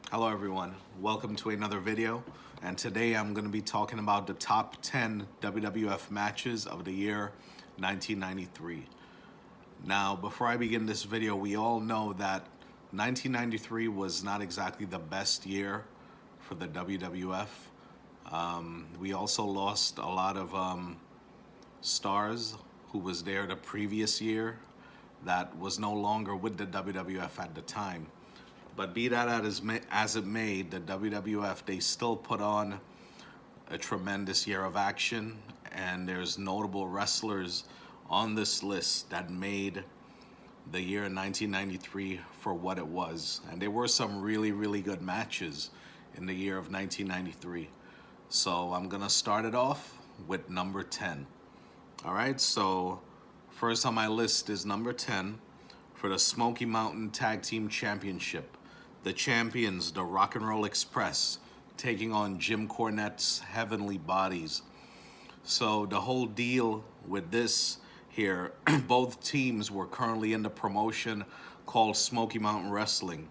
Hello everyone, welcome to another video, and today I'm going to be talking about the top 10 WWF matches of the year 1993. Now, before I begin this video, we all know that 1993 was not exactly the best year for the WWF. We also lost a lot of stars who was there the previous year that was no longer with the WWF at the time. But be that as it may, the WWF, they still put on a tremendous year of action, and there's notable wrestlers on this list that made the year 1993 for what it was. And there were some really, really good matches in the year of 1993. So I'm going to start it off with number 10. All right, so first on my list is number 10 for the Smoky Mountain Tag Team Championship. The champions, the Rock and Roll Express, taking on Jim Cornette's Heavenly Bodies. So the whole deal with this here, both teams were currently in the promotion called Smoky Mountain Wrestling.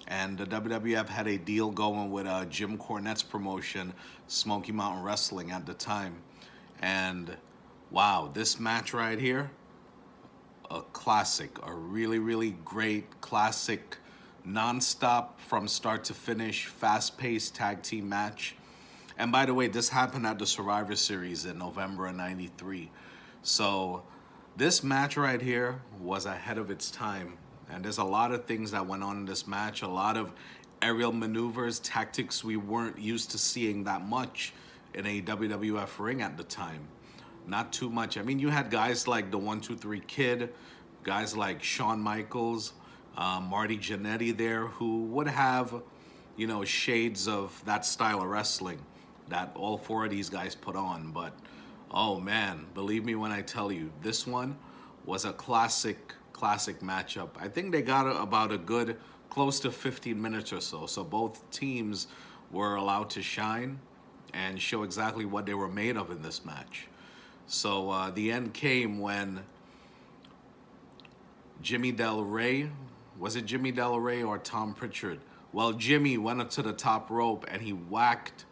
And the WWF had a deal going with Jim Cornette's promotion, Smoky Mountain Wrestling, at the time. And wow, this match right here, a classic, a really, really great classic, non-stop from start to finish, fast-paced tag team match. And by the way, this happened at the Survivor Series in November of 93. So this match right here was ahead of its time. And there's a lot of things that went on in this match, a lot of aerial maneuvers, tactics we weren't used to seeing that much in a WWF ring at the time. Not too much. I mean, you had guys like the 1, 2, 3 Kid, guys like Shawn Michaels, Marty Jannetty there, who would have, shades of that style of wrestling that all four of these guys put on. But, oh man, believe me when I tell you, this one was a classic matchup. I think they got about a good close to 15 minutes or so. So both teams were allowed to shine and show exactly what they were made of in this match. So the end came when Jimmy Del Rey, was it Jimmy Del Rey or Tom Pritchard? Well, Jimmy went up to the top rope and he whacked,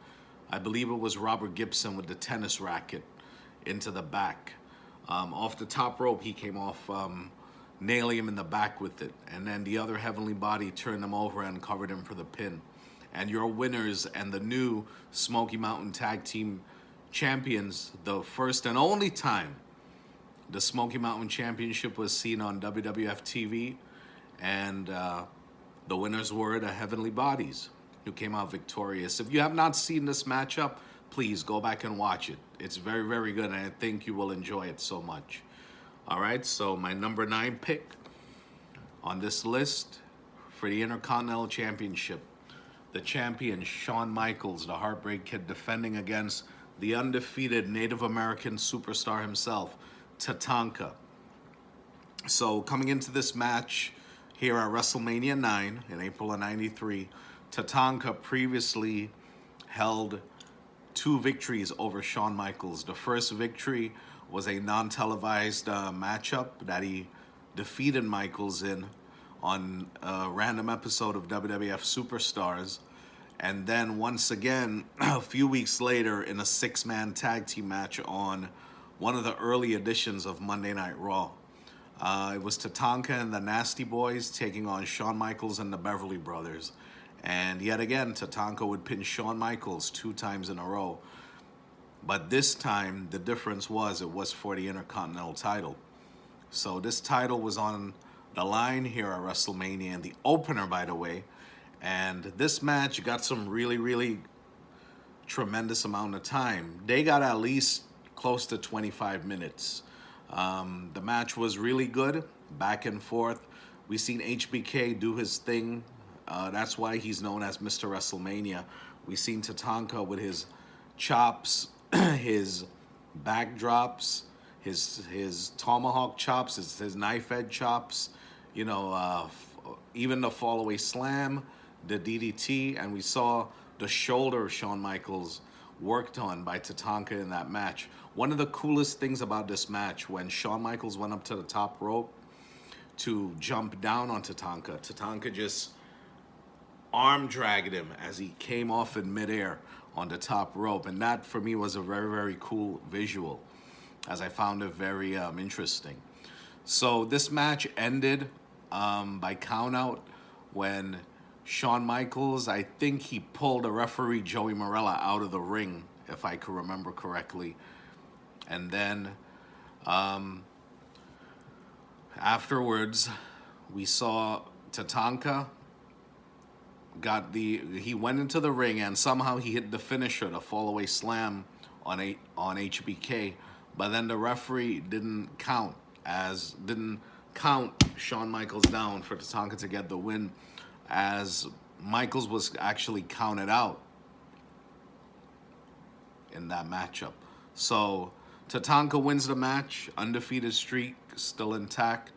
I believe it was Robert Gibson with the tennis racket into the back. Off the top rope, he came off, nailing him in the back with it. And then the other Heavenly Body turned him over and covered him for the pin. And your winners and the new Smoky Mountain Tag Team Champions, the first and only time the Smoky Mountain Championship was seen on WWF TV, and the winners were the Heavenly Bodies, who came out victorious. If you have not seen this matchup, please go back and watch it. It's very, very good, and I think you will enjoy it so much. All right, so my number 9 pick on this list for the Intercontinental Championship, the champion Shawn Michaels, the Heartbreak Kid, defending against the undefeated Native American superstar himself, Tatanka. So coming into this match here at WrestleMania 9 in April of 93, Tatanka previously held 2 victories over Shawn Michaels. The first victory was a non-televised matchup that he defeated Michaels in on a random episode of WWF Superstars. And then once again, a few weeks later, in a 6-man tag team match on one of the early editions of Monday Night Raw. It was Tatanka and the Nasty Boys taking on Shawn Michaels and the Beverly Brothers. And yet again, Tatanka would pin Shawn Michaels 2 times in a row. But this time, the difference was it was for the Intercontinental title. So this title was on the line here at WrestleMania, and the opener, by the way. And this match got some really, really tremendous amount of time. They got at least close to 25 minutes. The match was really good, back and forth. We seen HBK do his thing. That's why he's known as Mr. WrestleMania. We seen Tatanka with his chops, his backdrops, his tomahawk chops, his knife edge chops, even the fallaway slam, the DDT, and we saw the shoulder of Shawn Michaels worked on by Tatanka in that match. One of the coolest things about this match, when Shawn Michaels went up to the top rope to jump down on Tatanka, Tatanka just arm dragged him as he came off in midair on the top rope. And that, for me, was a very, very cool visual, as I found it very interesting. So this match ended by countout when Shawn Michaels, I think he pulled the referee Joey Morella out of the ring, if I could remember correctly. And then afterwards, we saw Tatanka he went into the ring and somehow he hit the finisher, the fallaway slam on HBK, but then the referee didn't count Shawn Michaels down for Tatanka to get the win, as Michaels was actually counted out in that matchup. So Tatanka wins the match, undefeated streak still intact,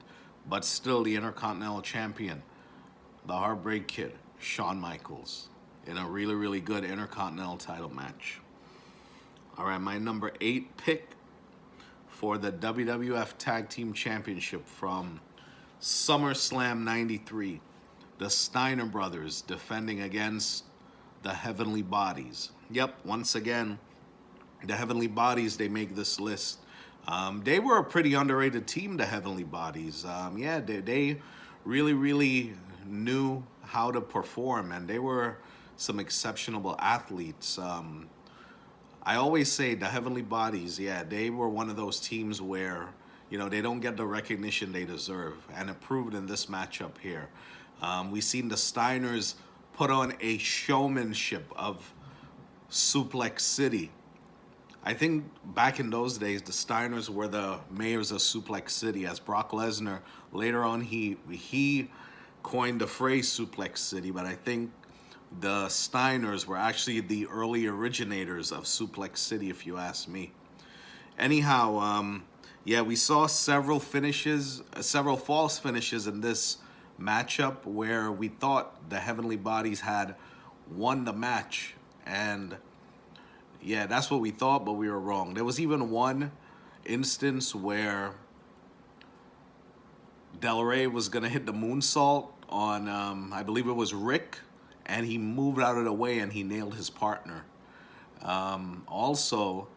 but still the Intercontinental Champion, the Heartbreak Kid, Shawn Michaels, in a really, really good Intercontinental title match. All right, my number 8 pick for the WWF Tag Team Championship from SummerSlam 93, the Steiner Brothers defending against the Heavenly Bodies. Yep, once again, the Heavenly Bodies, they make this list. They were a pretty underrated team, the Heavenly Bodies. They really, really knew how to perform, and they were some exceptional athletes. I always say the Heavenly Bodies, they were one of those teams where, they don't get the recognition they deserve, and it proved in this matchup here. We seen the Steiners put on a showmanship of Suplex City. I think back in those days, the Steiners were the mayors of Suplex City, as Brock Lesnar, later on, he coined the phrase Suplex City, but I think the Steiners were actually the early originators of Suplex City, if you ask me. Anyhow, we saw several false finishes in this matchup where we thought the Heavenly Bodies had won the match, and that's what we thought, but we were wrong. There was even one instance where Del Rey was going to hit the moonsault on, I believe it was Rick, and he moved out of the way and he nailed his partner. Also,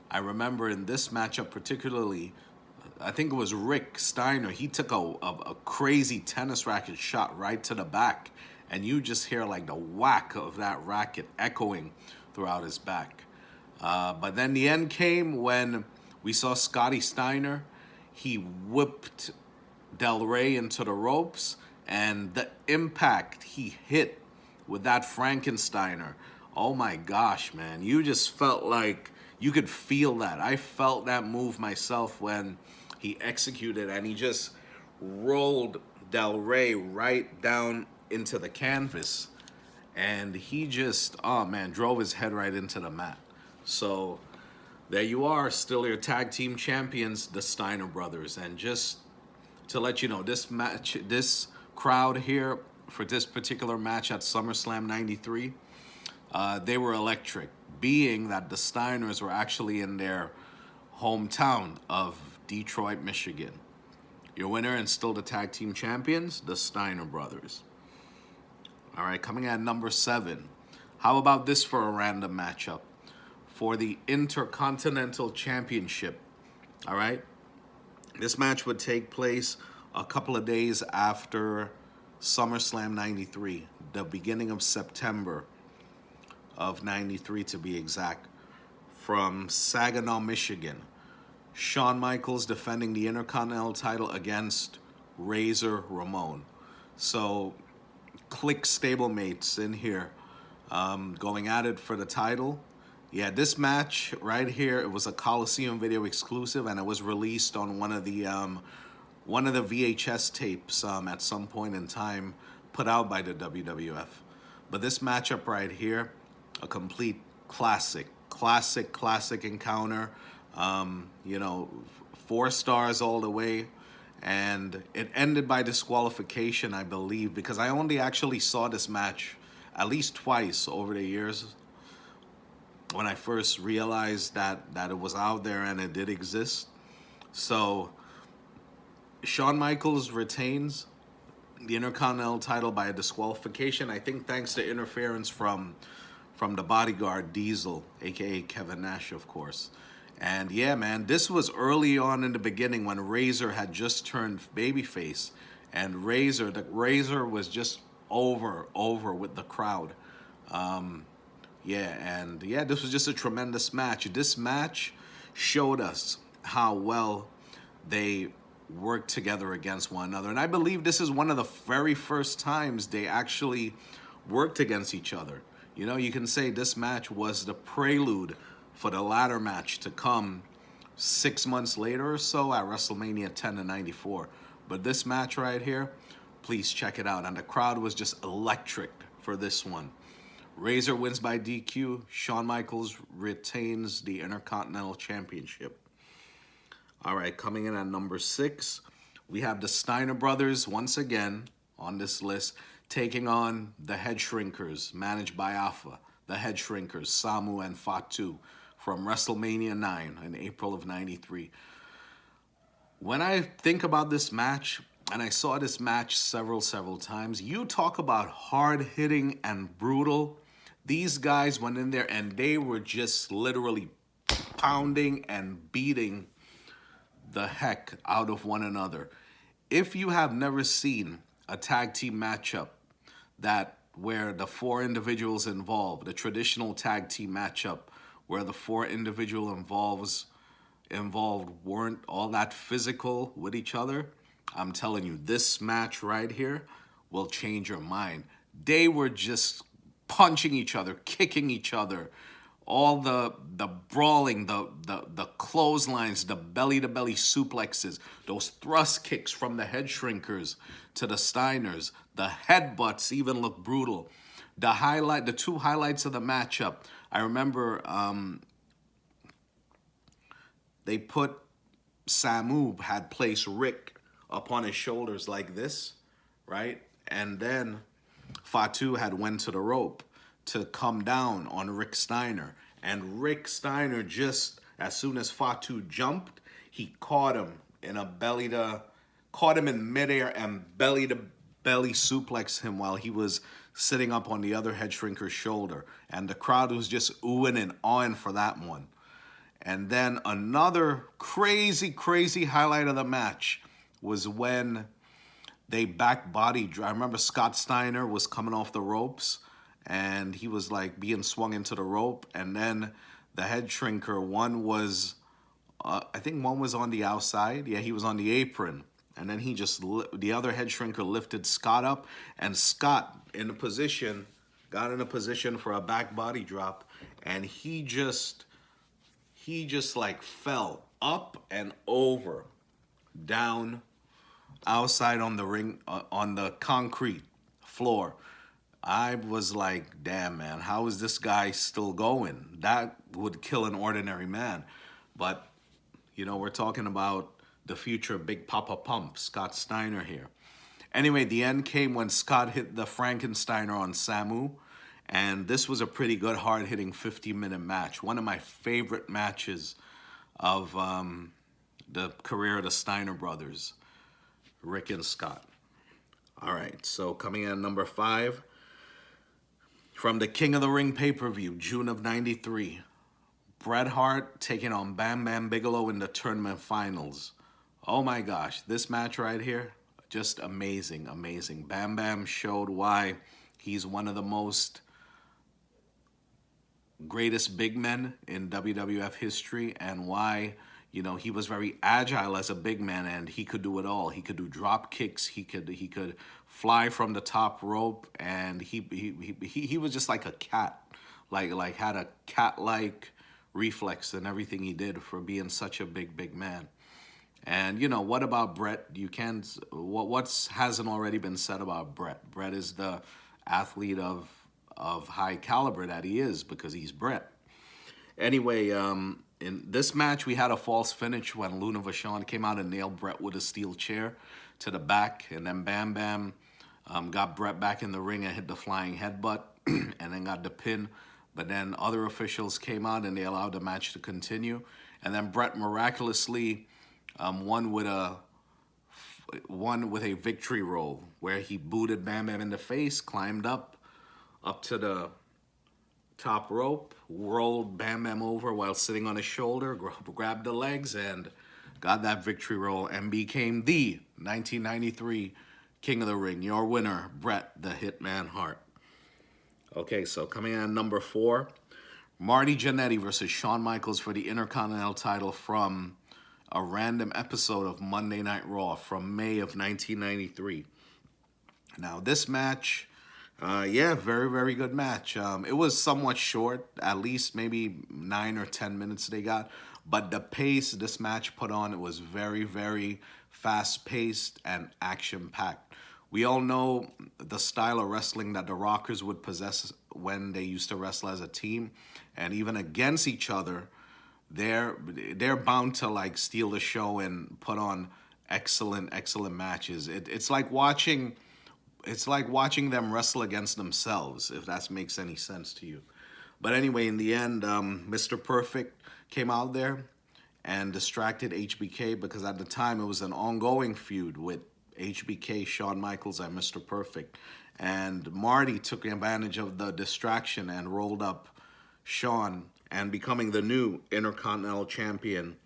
I remember in this matchup particularly, I think it was Rick Steiner, he took a crazy tennis racket shot right to the back, and you just hear like the whack of that racket echoing throughout his back. But then the end came when we saw Scotty Steiner. He whipped Del Rey into the ropes, and the impact he hit with that Frankensteiner, oh my gosh, man, you just felt like you could feel that. I felt that move myself when he executed, and he just rolled Del Rey right down into the canvas, and he just, drove his head right into the mat. So there you are, still your tag team champions, the Steiner Brothers. And just to let you know, this crowd here for this particular match at SummerSlam 93, they were electric, being that the Steiners were actually in their hometown of Detroit, Michigan. Your winner and still the tag team champions, the Steiner Brothers. All right, coming at number 7. How about this for a random matchup? For the Intercontinental Championship, all right? This match would take place a couple of days after SummerSlam 93, the beginning of September of 93 to be exact, from Saginaw, Michigan. Shawn Michaels defending the Intercontinental title against Razor Ramon. So, click stablemates in here, going at it for the title. Yeah, this match right here, it was a Coliseum video exclusive, and it was released on one of the VHS tapes at some point in time, put out by the WWF. But this matchup right here, a complete classic encounter. 4 stars all the way, and it ended by disqualification, I believe, because I only actually saw this match at least twice over the years. When I first realized that it was out there and it did exist. So Shawn Michaels retains the Intercontinental title by a disqualification. I think thanks to interference from the bodyguard Diesel, aka Kevin Nash, of course. And yeah, man, this was early on in the beginning when Razor had just turned babyface, and the Razor was just over with the crowd. Yeah, this was just a tremendous match. This match showed us how well they worked together against one another. And I believe this is one of the very first times they actually worked against each other. You know, you can say this match was the prelude for the latter match to come 6 months later or so at WrestleMania 10 and 94. But this match right here, please check it out. And the crowd was just electric for this one. Razor wins by DQ. Shawn Michaels retains the Intercontinental Championship. All right, coming in at number 6, we have the Steiner brothers once again on this list, taking on the Head Shrinkers, managed by Alpha. The Head Shrinkers, Samu and Fatu, from WrestleMania 9 in April of 93. When I think about this match, and I saw this match several times, you talk about hard-hitting and brutal. These guys went in there and they were just literally pounding and beating the heck out of one another. If you have never seen a tag team matchup where the 4 individuals involved, a traditional tag team matchup where the 4 individual involved weren't all that physical with each other, I'm telling you, this match right here will change your mind. They were just punching each other, kicking each other, all the brawling, the clotheslines, the belly-to-belly suplexes, those thrust kicks from the Head Shrinkers to the Steiners, the headbutts even look brutal. The 2 highlights of the matchup, I remember they put Samu had placed Rick upon his shoulders like this, right? And then Fatu had went to the rope to come down on Rick Steiner. And Rick Steiner, just as soon as Fatu jumped, he caught him in midair and belly-to-belly suplexed him while he was sitting up on the other Head Shrinker's shoulder. And the crowd was just oohing and awing for that one. And then another crazy highlight of the match was when they back body. I remember Scott Steiner was coming off the ropes and he was like being swung into the rope. And then the Head Shrinker, one was, I think one was on the outside. Yeah, he was on the apron. And then the other Head Shrinker lifted Scott up, and Scott got in a position for a back body drop, and he just like fell up and over, down, outside on the ring, on the concrete floor. I was like, damn, man, how is this guy still going? That would kill an ordinary man. But, you know, we're talking about the future Big Papa Pump, Scott Steiner here. Anyway, the end came when Scott hit the Frankensteiner on Samu. And this was a pretty good, hard-hitting 50-minute match. One of my favorite matches of the career of the Steiner brothers, Rick and Scott. All right, so coming in at number 5, from the King of the Ring pay-per-view, June of 93, Bret Hart taking on Bam Bam Bigelow in the tournament finals. Oh my gosh, this match right here, just amazing. Bam Bam showed why he's one of the most greatest big men in WWF history, and why, you know, he was very agile as a big man, and he could do it all. He could do drop kicks, he could fly from the top rope, and he was just like a cat, like had a cat-like reflex in everything he did for being such a big man. And, you know, what about Bret? What hasn't already been said about Bret? Bret is the athlete of high caliber that he is, because he's Bret. Anyway, in this match, we had a false finish when Luna Vachon came out and nailed Bret with a steel chair to the back. And then Bam Bam got Bret back in the ring and hit the flying headbutt and then got the pin. But then other officials came out and they allowed the match to continue. And then Bret miraculously won with a won with a victory roll where he booted Bam Bam in the face, climbed up to the top rope, rolled Bam Bam over while sitting on his shoulder, grabbed the legs, and got that victory roll and became the 1993 King of the Ring. Your winner, Bret the Hitman Hart. Okay, so coming in at number 4, Marty Jannetty versus Shawn Michaels for the Intercontinental title from a random episode of Monday Night Raw from May of 1993. Now, this match, yeah, very, very good match. It was somewhat short, at least maybe 9 or 10 minutes they got. But the pace this match put on, it was very, very fast-paced and action-packed. We all know the style of wrestling that the Rockers would possess when they used to wrestle as a team. And even against each other, they're bound to like steal the show and put on excellent matches. It's like watching them wrestle against themselves, if that makes any sense to you. But anyway, in the end, Mr. Perfect came out there and distracted HBK because at the time it was an ongoing feud with HBK, Shawn Michaels, and Mr. Perfect. And Marty took advantage of the distraction and rolled up Shawn and becoming the new Intercontinental Champion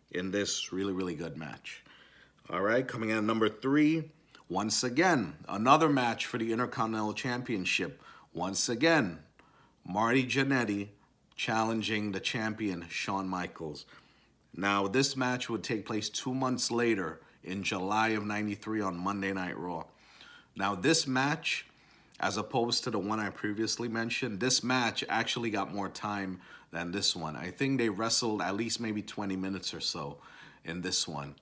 in this really, really good match. All right, coming in at number 3, once again, another match for the Intercontinental Championship. Once again, Marty Jannetty challenging the champion, Shawn Michaels. Now, this match would take place 2 months later in July of 93 on Monday Night Raw. Now, this match, as opposed to the one I previously mentioned, this match actually got more time than this one. I think they wrestled at least maybe 20 minutes or so in this one.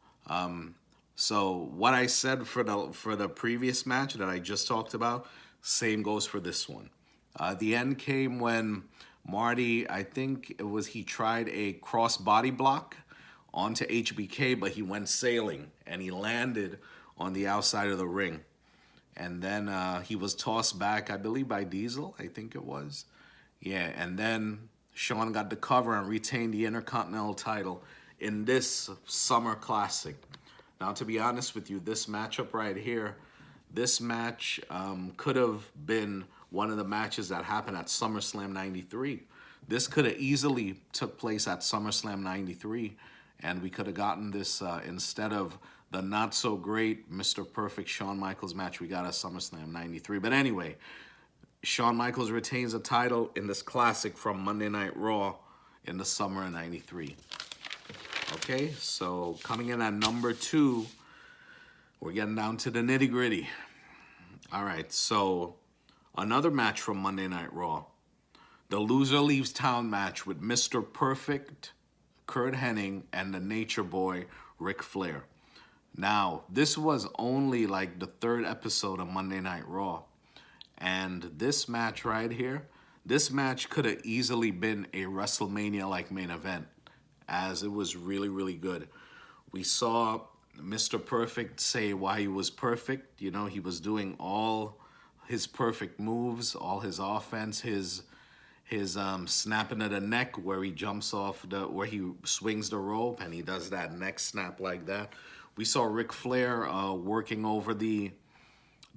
So what I said for the previous match that I just talked about, same goes for this one. The end came when Marty, I think it was, he tried a cross body block onto HBK, but he went sailing and he landed on the outside of the ring. And then he was tossed back, I believe, by Diesel, I think it was. Yeah, and then Shawn got the cover and retained the Intercontinental title in this Summer Classic. Now, to be honest with you, this matchup right here, this match could have been one of the matches that happened at SummerSlam 93. This could have easily took place at SummerSlam 93, and we could have gotten this instead of the not-so-great Mr. Perfect Shawn Michaels match we got at SummerSlam 93. But anyway, Shawn Michaels retains the title in this classic from Monday Night Raw in the summer of 93. Okay, so coming in at number 2, we're getting down to the nitty-gritty. All right, so another match from Monday Night Raw. The Loser Leaves Town match with Mr. Perfect, Kurt Hennig, and the Nature Boy, Ric Flair. Now, this was only like the 3rd episode of Monday Night Raw. And this match right here, this match could have easily been a WrestleMania-like main event, as it was really, really good. We saw Mr. Perfect say why he was perfect. You know, he was doing all his perfect moves, all his offense, his snapping of the neck where he jumps off where he swings the rope and he does that neck snap like that. We saw Ric Flair working over the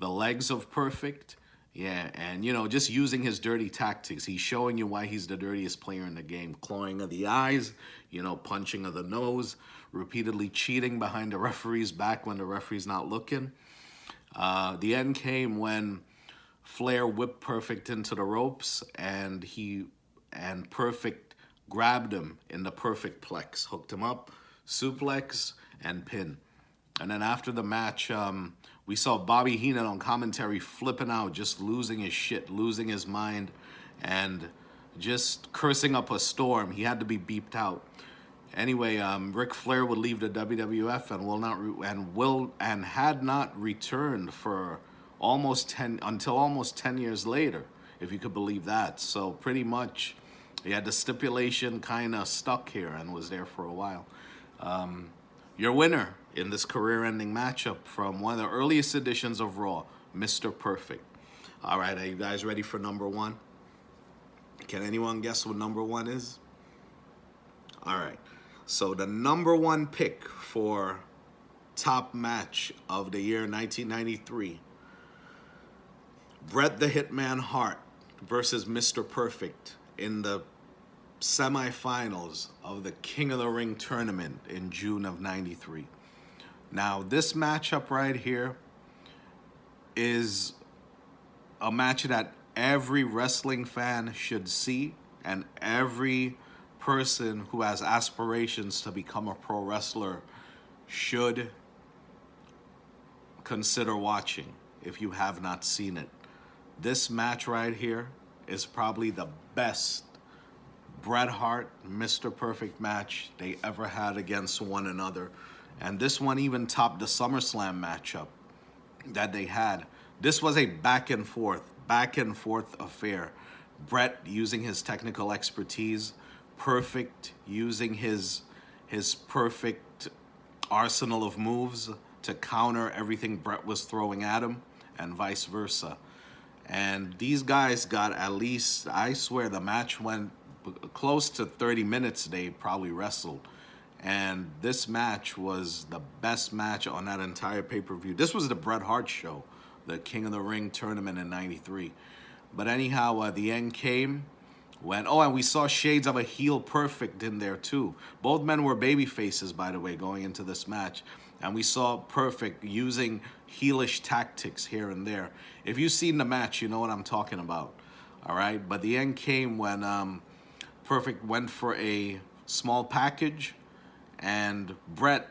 legs of Perfect. Yeah, and, you know, just using his dirty tactics. He's showing you why he's the dirtiest player in the game. Clawing of the eyes, you know, punching of the nose, repeatedly cheating behind the referee's back when the referee's not looking. The end came when Flair whipped Perfect into the ropes, and Perfect grabbed him in the Perfect Plex, hooked him up, suplex, and pin. And then after the match, we saw Bobby Heenan on commentary flipping out, just losing his shit, losing his mind, and just cursing up a storm. He had to be beeped out. Anyway, Ric Flair would leave the WWF and had not returned for until almost 10 years later, if you could believe that. So pretty much, he had the stipulation kind of stuck here and was there for a while. Your winner in this career-ending matchup from one of the earliest editions of Raw, Mr. Perfect. All right, are you guys ready for number 1? Can anyone guess what number 1 is? All right, so the number 1 pick for top match of the year 1993. Bret the Hitman Hart versus Mr. Perfect in the semifinals of the King of the Ring tournament in June of 93. Now, this matchup right here is a match that every wrestling fan should see, and every person who has aspirations to become a pro wrestler should consider watching if you have not seen it. This match right here is probably the best Bret Hart, Mr. Perfect match they ever had against one another. And this one even topped the SummerSlam matchup that they had. This was a back and forth affair. Bret using his technical expertise, Perfect using his perfect arsenal of moves to counter everything Bret was throwing at him, and vice versa. And these guys got at least, I swear, the match went close to 30 minutes they probably wrestled. And this match was the best match on that entire pay-per-view. This was the Bret Hart show, the King of the Ring tournament in 93. But anyhow, the end came when, and we saw shades of a heel Perfect in there too. Both men were baby faces, by the way, going into this match. And we saw Perfect using heelish tactics here and there. If you've seen the match, you know what I'm talking about. All right? But the end came when Perfect went for a small package, and Bret,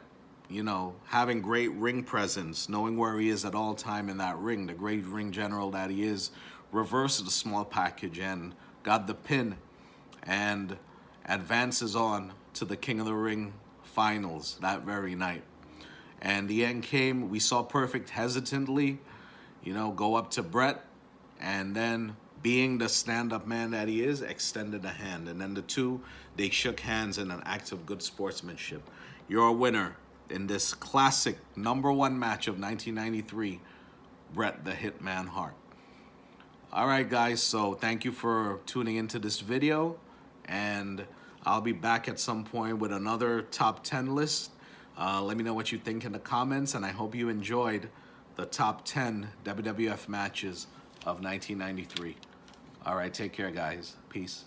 you know, having great ring presence, knowing where he is at all time in that ring, the great ring general that he is, reversed the small package and got the pin and advances on to the King of the Ring finals that very night. And the end came, we saw Perfect hesitantly, you know, go up to Bret, and then, being the stand-up man that he is, extended a hand. And then the two, they shook hands in an act of good sportsmanship. You're a winner in this classic #1 match of 1993, Bret the Hitman Hart. All right, guys, so thank you for tuning into this video, and I'll be back at some point with another top 10 list. Let me know what you think in the comments, and I hope you enjoyed the top 10 WWF matches of 1993. All right, take care, guys. Peace.